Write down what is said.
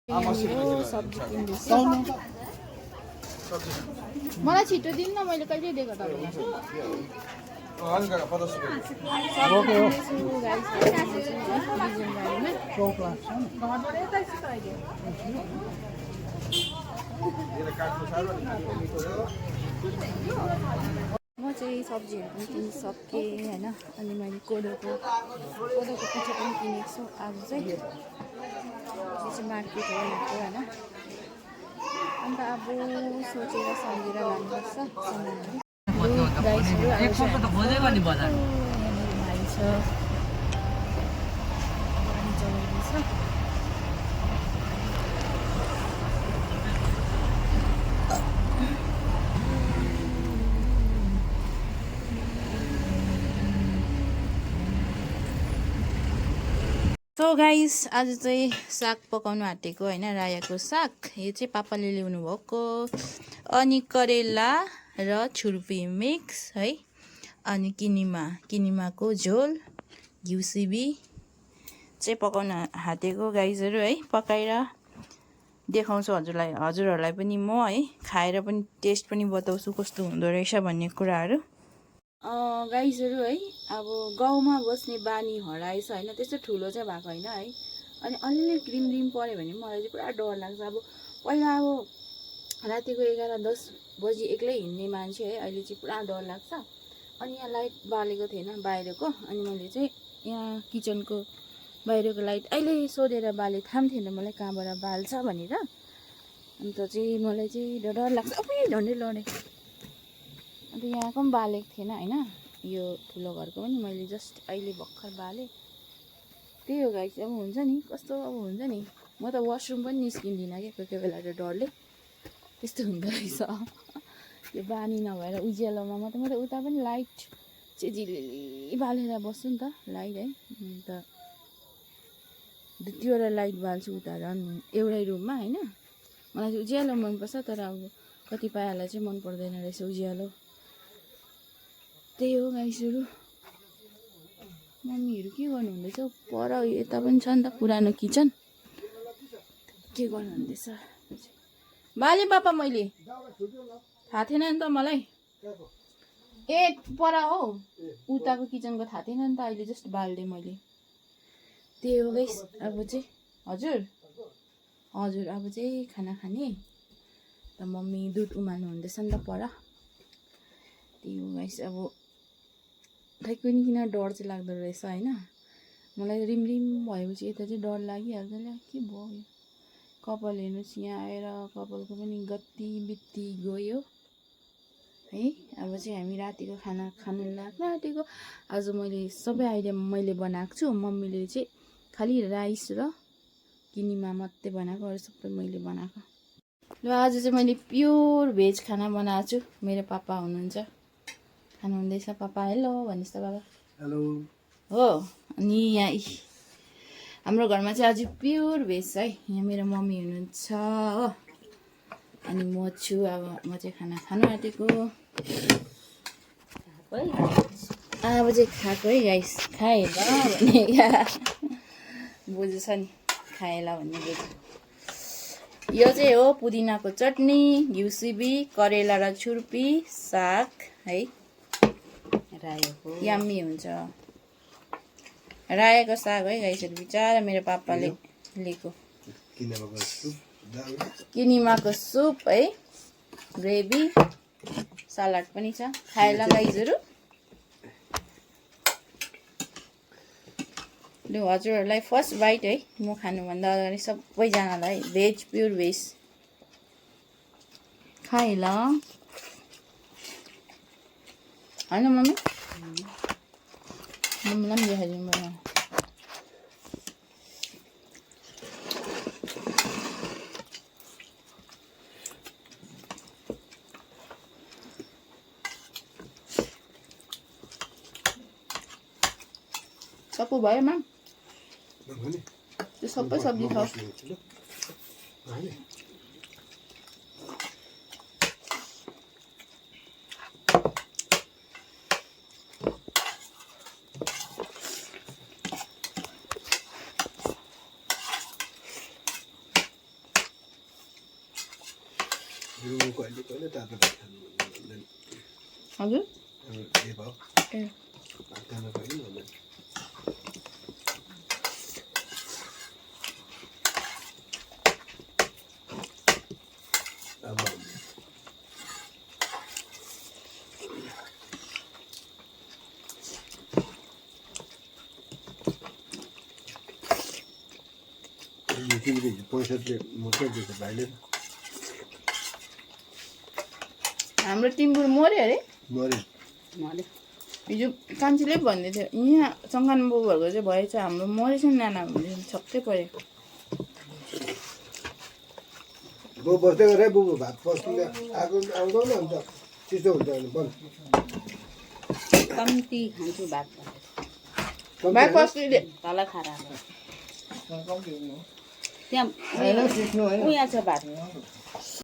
सब्जी किन्दैछु मलाई छिटो दिनु न मैले कहिले दिएको म चाहिँ सब्जीहरू पनि किनिसकेँ होइन अनि मैले कोदोको पिठो पनि किनेको छु आज चाहिँ यो चाहिँ मार्केट हो यहाँको होइन अन्त अब सोचेर सम्झेर लानुपर्छ सामानहरू गाइसहरू भाइ छ गाडी चलाउँदैछ सो गाइस आज चाहिँ साग पकाउनु आँटेको होइन रायोको साग यो चाहिँ पापाले ल्याउनु भएको अनि करेला र छुर्पी मिक्स है अनि किनिमाको झोल घिउसिबी चाहिँ पकाउन आँटेको गाइसहरू है पकाएर देखाउँछु हजुरहरूलाई पनि म है खाएर पनि टेस्ट पनि बताउँछु कस्तो हुँदो रहेछ भन्ने कुराहरू गाइसहरू है अब गाउँमा बस्ने बानी हराएछ होइन त्यस्तो ठुलो चाहिँ भएको होइन है अनि अलिअलि रिमरिम पऱ्यो भने मलाई चाहिँ पुरा डर लाग्छ अब पहिला अब रातिको 11-10 बजी एक्लै हिँड्ने मान्छे है अहिले चाहिँ पुरा डर लाग्छ अनि यहाँ लाइट बालेको थिएन बाहिरको अनि मैले चाहिँ यहाँ किचनको बाहिरको लाइट अहिले सोधेर बाले थाहा थिएन मलाई कहाँबाट बाल्छ भनेर अन्त चाहिँ मलाई चाहिँ डर लाग्छ अब झन्डै लडेँ अन्त यहाँको पनि बालेको थिएन होइन यो ठुलो घरको पनि मैले जस्ट अहिले भर्खर बालेँ त्यही हो गाइस अब हुन्छ नि कस्तो अब हुन्छ नि म त वासरुम पनि निस्किँदिनँ कि कोही बेला त डरले त्यस्तो हुँदो रहेछ त्यो बानी नभएर उज्यालोमा म त उता पनि लाइट चाहिँ झिलिली बालेर बस्छु नि त लाइट है अन्त दुईवटा लाइट बाल्छु उता झन् एउटै रुममा होइन मलाई चाहिँ उज्यालो मनपर्छ तर अब कतिपयलाई चाहिँ मन पर्दैन रहेछ उज्यालो त्यही हो गाइसहरू मम्मीहरू के गर्नुहुँदैछ पर यता पनि छ नि त पुरानो किचन के गर्नुहुँदैछ बाले पापा मैले थाहा थिएन नि त मलाई ए पर हौ उताको किचनको थाहा थिएन नि त अहिले जस्ट बाल्दै मैले त्यही हो गाइस अब चाहिँ हजुर अब चाहिँ खाना खाने त मम्मी दुध उमाल्नु हुँदैछ नि त पर त्यही हो गाइस अब खै कुनै किन डर चाहिँ लाग्दो रहेछ होइन मलाई रिमरिम भएपछि यता चाहिँ डर लागिहाल्छ ल के भयो यो कपाल हेर्नुहोस् यहाँ आएर कपालको पनि गति बित्ती गयो है अब चाहिँ हामी रातिको खाना खानु लाग्न आँटेको आज मैले सबै आइटम मैले बनाएको छु मम्मीले चाहिँ खालि राइस र किनिमा मात्रै बनाएको अरू सबै मैले बनाएको ल आज चाहिँ मैले प्योर भेज खाना बनाएको छु मेरो पापा हुनुहुन्छ खानुहुँदैछ पापा हेलो भन्नुहोस् त बाबा हेलो हो अनि यहाँ हाम्रो घरमा चाहिँ आज प्योर भेज है यहाँ मेरो मम्मी हुनुहुन्छ हो अनि म छु अब म चाहिँ खाना खानु आँटेको अब चाहिँ खाएको है गाइस खाएँ ल भन्ने बोजू छ नि खाएला भन्ने बोजू यो चाहिँ हो पुदिनाको चटनी घिउसिबी करेला र छुर्पी साग है रायोको यम्मी हुन्छ रायोको साग है गाइसहरू बिचारा मेरो पापाले लिएको किनिमाको सुप है ग्रेभी सलाड पनि छ खाएला गाइसहरू ल हजुरहरूलाई फर्स्ट बाइट है म खानुभन्दा अगाडि सबैजनालाई भेज प्योर भेज खाएला होइन मम्मी मम्मीलाई पनि देखाइदिनु भयो सबै भयो माम त्यो सबै सब्जी खाऊ कहिले तातो भात खानु भन्दैन हजुर के भयो ए भात खान कहिले भन्दैन तिमीले पैँसठले मात्रै दिएछ भाइले हाम्रो टिम्बुर मऱ्यो अरे मऱ्यो हिजो कान्छीले भन्दै थियो यहाँ सङ्गान बाबुहरूको चाहिँ भएछ हाम्रो मरेछ नि नाना भन्दै छक्कै पऱ्यो बुबु बस्दै गरे बुबु भात पस्किँदा आएको आउँदैन अन्त चिसो हुन्छ भने बन्द कम्ती खान्छु भात भाइ पस्किँदै तल खाएर त्यहाँ उहाँ छ भात